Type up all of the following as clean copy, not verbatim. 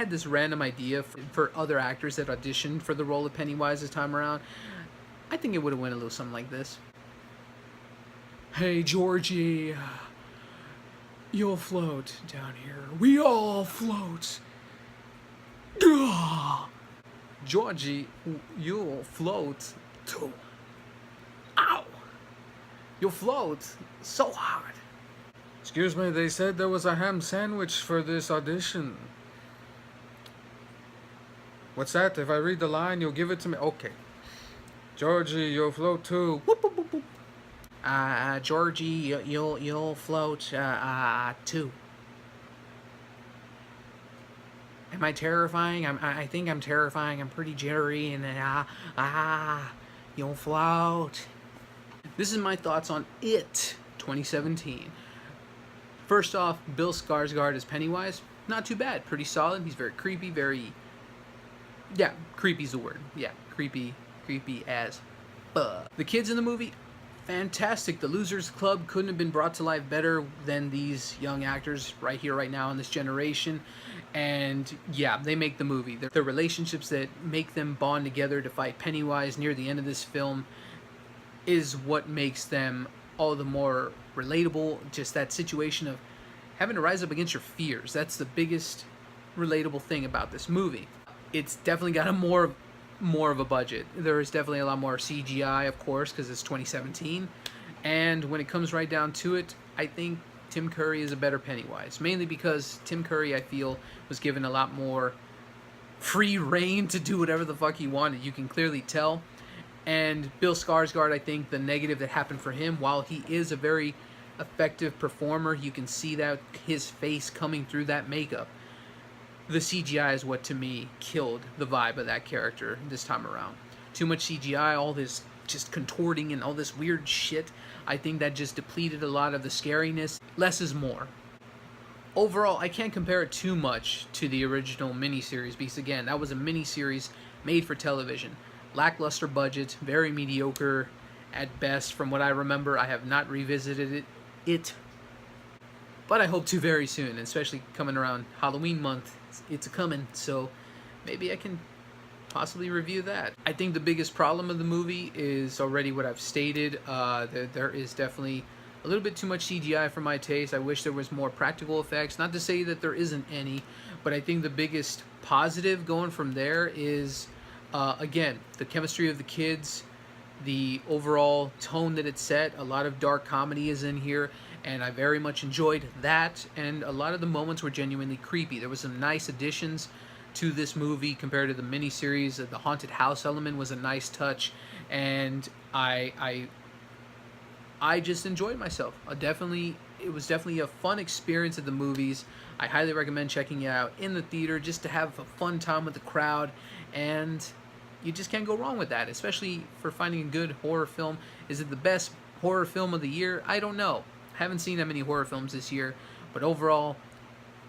had this random idea for other actors that auditioned for the role of Pennywise this time around. I think it would have went a little something like this. Hey, Georgie, you'll float down here. We all float. Gah! Georgie, you'll float too. Ow! You'll float so hard. Excuse me, they said there was a ham sandwich for this audition. What's that? If I read the line, you'll give it to me? Okay. Georgie, you'll float too. Whoop, whoop, whoop, whoop. Georgie, you'll float too. Am I terrifying? I think I'm terrifying. I'm pretty jittery, and you'll float. This is my thoughts on It 2017. First off, Bill Skarsgård as Pennywise, not too bad, pretty solid. He's very creepy, creepy's the word. Yeah, creepy as fuck. The kids in the movie, fantastic. The Losers Club couldn't have been brought to life better than these young actors right here, right now in this generation. And yeah, they make the movie. The relationships that make them bond together to fight Pennywise near the end of this film is what makes them all the more relatable. Just that situation of having to rise up against your fears. That's the biggest relatable thing about this movie. It's definitely got a more of a budget. There is definitely a lot more CGI, of course, because it's 2017. And when it comes right down to it, I think Tim Curry is a better Pennywise. Mainly because Tim Curry, I feel, was given a lot more free reign to do whatever the fuck he wanted. You can clearly tell. And Bill Skarsgård, I think the negative that happened for him, while he is a very effective performer, you can see that his face coming through that makeup. The CGI is what, to me, killed the vibe of that character this time around. Too much CGI, all this just contorting and all this weird shit. I think that just depleted a lot of the scariness. Less is more. Overall, I can't compare it too much to the original miniseries because, again, that was a miniseries made for television. Lackluster budget, very mediocre at best from what I remember. I have not revisited it, but I hope to very soon, especially coming around Halloween month. It's a-coming, so maybe I can possibly review that. I think the biggest problem of the movie is already what I've stated. There is definitely a little bit too much CGI for my taste. I wish there was more practical effects. Not to say that there isn't any, but I think the biggest positive going from there is again, the chemistry of the kids, the overall tone that it set. A lot of dark comedy is in here, and I very much enjoyed that, and a lot of the moments were genuinely creepy. There was some nice additions to this movie compared to the miniseries. The haunted house element was a nice touch, and I just enjoyed myself. It was definitely a fun experience at the movies. I highly recommend checking it out in the theater just to have a fun time with the crowd, and you just can't go wrong with that, especially for finding a good horror film. Is it the best horror film of the year? I don't know. I haven't seen that many horror films this year, but overall,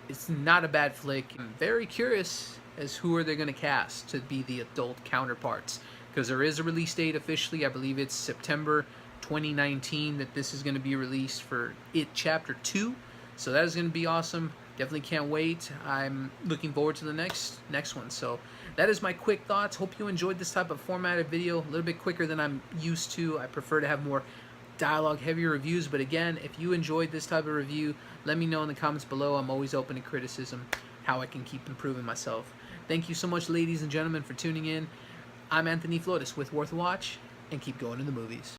it's not a bad flick. I'm very curious as who are they going to cast to be the adult counterparts, because there is a release date officially. I believe it's September 2019 that this is going to be released for It Chapter 2, so that is going to be awesome. Definitely can't wait. I'm looking forward to the next one. So that is my quick thoughts. Hope you enjoyed this type of formatted video. A little bit quicker than I'm used to. I prefer to have more dialogue, heavier reviews. But again, if you enjoyed this type of review, let me know in the comments below. I'm always open to criticism, how I can keep improving myself. Thank you so much, ladies and gentlemen, for tuning in. I'm Anthony Flores with Worth a Watch, and keep going to the movies.